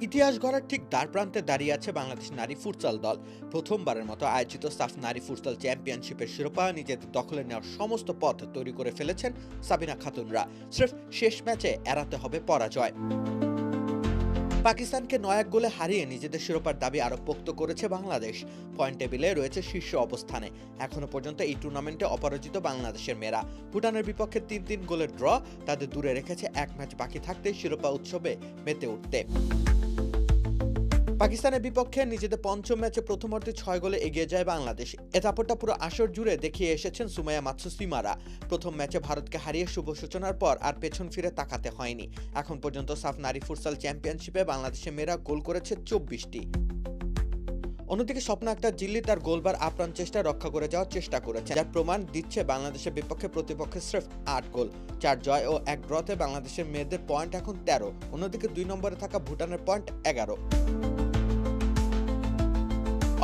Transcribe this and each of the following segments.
ইতিহাস গড়ার ঠিক দ্বারপ্রান্তে দাঁড়িয়ে আছে বাংলাদেশ নারী ফুটসাল দল। প্রথমবারের মতো আয়োজিত সাফ নারী ফুটসাল চ্যাম্পিয়নশিপের শিরোপা নিজেদের দখলে নেওয়ার সমস্ত পথ তৈরি করে ফেলেছেন সাবিনা খাতুনরা। স্রেফ শেষ ম্যাচে এড়াতে হবে পরাজয়। পাকিস্তানকে ৯-১ গোলে হারিয়ে নিজেদের শিরোপার দাবি আরো পোক্ত করেছে বাংলাদেশ। পয়েন্ট টেবিলে রয়েছে শীর্ষ অবস্থানে। এখনো পর্যন্ত এই টুর্নামেন্টে অপরাজিত বাংলাদেশের মেয়েরা। ভুটানের বিপক্ষে ৩-৩ গোলের ড্র তাদের দূরে রেখেছে এক ম্যাচ বাকি থাকতেই শিরোপা উৎসবে মেতে উঠতে। পাকিস্তানের বিপক্ষে নিজেদের পঞ্চম ম্যাচে প্রথমার্ধে ৬ গোলে এগিয়ে যায় বাংলাদেশ। এ দাপটটা পুরো আসর জুড়ে দেখিয়ে এসেছেন সুমাইয়া মাতসুসিমারা। প্রথম ম্যাচে ভারতকে হারিয়ে শুভ সূচনার পর আর পেছন ফিরে তাকাতে হয়নি। এখন পর্যন্ত সাফ নারী ফুটসাল চ্যাম্পিয়নশিপে বাংলাদেশের মেয়েরা গোল করেছে ২৪টি। অন্যদিকে স্বপ্ন আক্তার জিল্লি তার গোলবার আপ্রাণ চেষ্টা রক্ষা করে যাওয়ার চেষ্টা করেছে, যার প্রমাণ দিচ্ছে বাংলাদেশের বিপক্ষে প্রতিপক্ষের স্রেফ ৮ গোল, ৪ জয় ও ১ ড্রতে বাংলাদেশের মেয়েদের পয়েন্ট এখন ১৩। অন্যদিকে ২ নম্বরে থাকা ভুটানের পয়েন্ট ১১।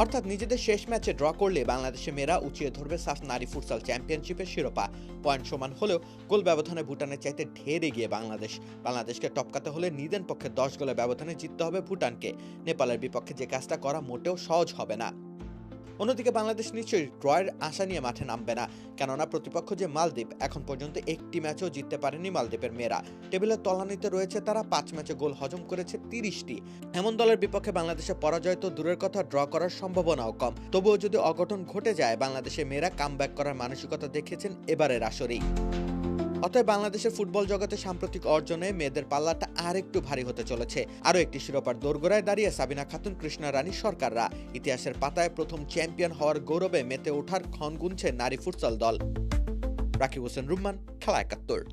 অর্থাৎ নিজেদের শেষ ম্যাচে ড্র করলে বাংলাদেশের মেয়েরা উঁচিয়ে ধরবে সাফ নারী ফুটসাল চ্যাম্পিয়নশিপের শিরোপা। পয়েন্ট সমান হলেও গোল ব্যবধানে ভুটানের চাইতে ঢের এগিয়ে বাংলাদেশকে টপকাতে হলে নিদেন পক্ষে ১০ গোলের ব্যবধানে জিততে হবে ভুটানকে। নেপালের বিপক্ষে যে কাজটা করা মোটেও সহজ হবে না। অন্যদিকে বাংলাদেশ নিশ্চয়ই ড্রয়ের আশা নিয়ে মাঠে নামবে না, কেননা প্রতিপক্ষ যে মালদ্বীপ, এখন পর্যন্ত একটি ম্যাচও জিততে পারেনি মালদ্বীপের মেয়েরা। টেবিলের তলানিতে রয়েছে তারা, ৫ ম্যাচে গোল হজম করেছে ৩০টি। এমন দলের বিপক্ষে বাংলাদেশের পরাজয় তো দূরের কথা, ড্র করার সম্ভাবনাও কম। তবুও যদি অঘটন ঘটে যায়, বাংলাদেশের মেয়েরা কামব্যাক করার মানসিকতা দেখেছেন এবারের আসরেই। অতএব বাংলাদেশের ফুটবল জগতে সাম্প্রতিক অর্জনে মেয়েদের পাল্লাটা আর একটু ভারী হতে চলেছে। আরও একটি শিরোপার দোরগোড়ায় দাঁড়িয়ে সাবিনা খাতুন, কৃষ্ণা রানী সরকাররা। ইতিহাসের পাতায় প্রথম চ্যাম্পিয়ন হওয়ার গৌরবে মেতে ওঠার ক্ষণ গুনছে নারী ফুটসাল দল। রাকিব হোসেন রুম্মান, খেলা ৭১।